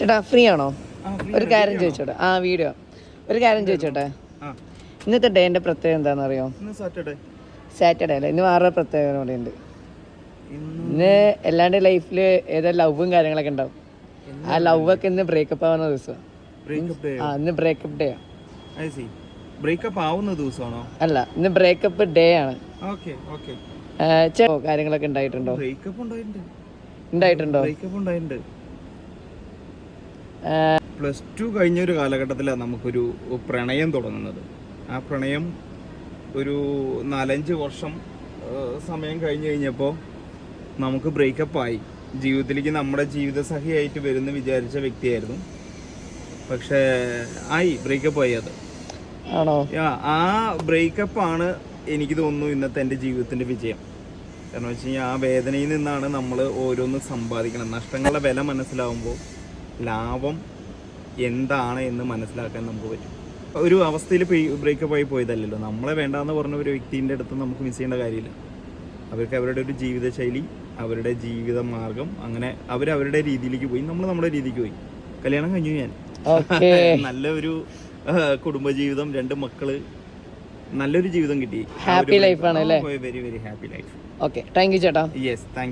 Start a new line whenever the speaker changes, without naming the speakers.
ചേട്ടാ ഫ്രീ ആണോ? ഒരു കാര്യം ചോദിച്ചോട്ടെ. വീഡിയോ ഒരു കാര്യം ചോദിച്ചോട്ടെ. ഇന്നത്തെ ഡേന്റെ പ്രത്യേകത എന്താണെന്ന് അറിയോ? സാറ്റർഡേ അല്ലേ, ഇന്ന് വേറെ പ്രത്യേകത കൂടെ ഉണ്ട്. ഇന്ന് എല്ലാവരുടെ ലൈഫിൽ ഏതോ ലവും കാര്യങ്ങളൊക്കെ ഉണ്ടാവും. ആ ലവ് ഒക്കെ ഇന്ന് ബ്രേക്കപ്പ് ആവുന്ന ദിവസം. ഇന്ന് ബ്രേക്കപ്പ് ഡേ ആണ്.
ബ്രേക്കപ്പ് ആവുന്ന ദിവസമാണോ?
അല്ല, ഇന്ന് ബ്രേക്കപ്പ് ഡേ ആണ്. കാര്യങ്ങളൊക്കെ ഉണ്ടായിട്ടുണ്ടോ?
പ്ലസ് ടു കഴിഞ്ഞ ഒരു കാലഘട്ടത്തിലാണ് നമുക്കൊരു പ്രണയം തുടങ്ങുന്നത്. ആ പ്രണയം ഒരു 4-5 വർഷം സമയം കഴിഞ്ഞ് കഴിഞ്ഞപ്പോൾ നമുക്ക് ബ്രേക്കപ്പായി. ജീവിതത്തിലേക്ക് നമ്മുടെ ജീവിതസഖിയായിട്ട് വരുന്ന വിചാരിച്ച വ്യക്തിയായിരുന്നു, പക്ഷേ ബ്രേക്കപ്പായി. അത്
ആണോ?
ആ ബ്രേക്കപ്പാണ് എനിക്ക് തോന്നുന്നു ഇന്നത്തെ എൻ്റെ ജീവിതത്തിൻ്റെ വിജയം. കാരണം വെച്ച് കഴിഞ്ഞാൽ ആ വേദനയിൽ നിന്നാണ് നമ്മൾ ഓരോന്ന് സമ്പാദിക്കണം. നഷ്ടങ്ങളുടെ വില മനസ്സിലാവുമ്പോൾ ലാഭം എന്താണ് എന്ന് മനസ്സിലാക്കാൻ നമുക്ക് പറ്റും. ഒരു അവസ്ഥയിൽ ബ്രേക്കപ്പായി പോയതല്ലല്ലോ. നമ്മളെ വേണ്ടാന്ന് പറഞ്ഞ ഒരു വ്യക്തിൻ്റെ അടുത്ത് നമുക്ക് മിസ് ചെയ്യേണ്ട കാര്യമില്ല. അവർക്ക് അവരുടെ ഒരു ജീവിതശൈലി, അവരുടെ ജീവിത മാർഗം, അങ്ങനെ അവരവരുടെ രീതിയിലേക്ക് പോയി, നമ്മൾ നമ്മുടെ രീതിക്ക് പോയി. കല്യാണം കഴിഞ്ഞു ഞാൻ. നല്ല ഒരു കുടുംബജീവിതം, 2 മക്കള്, നല്ലൊരു ജീവിതം കിട്ടി.
ഹാപ്പി ലൈഫ് ആണ് അല്ലേ?
Very very happy life.
Okay, thank you ചേട്ടാ.
Yes, thank U.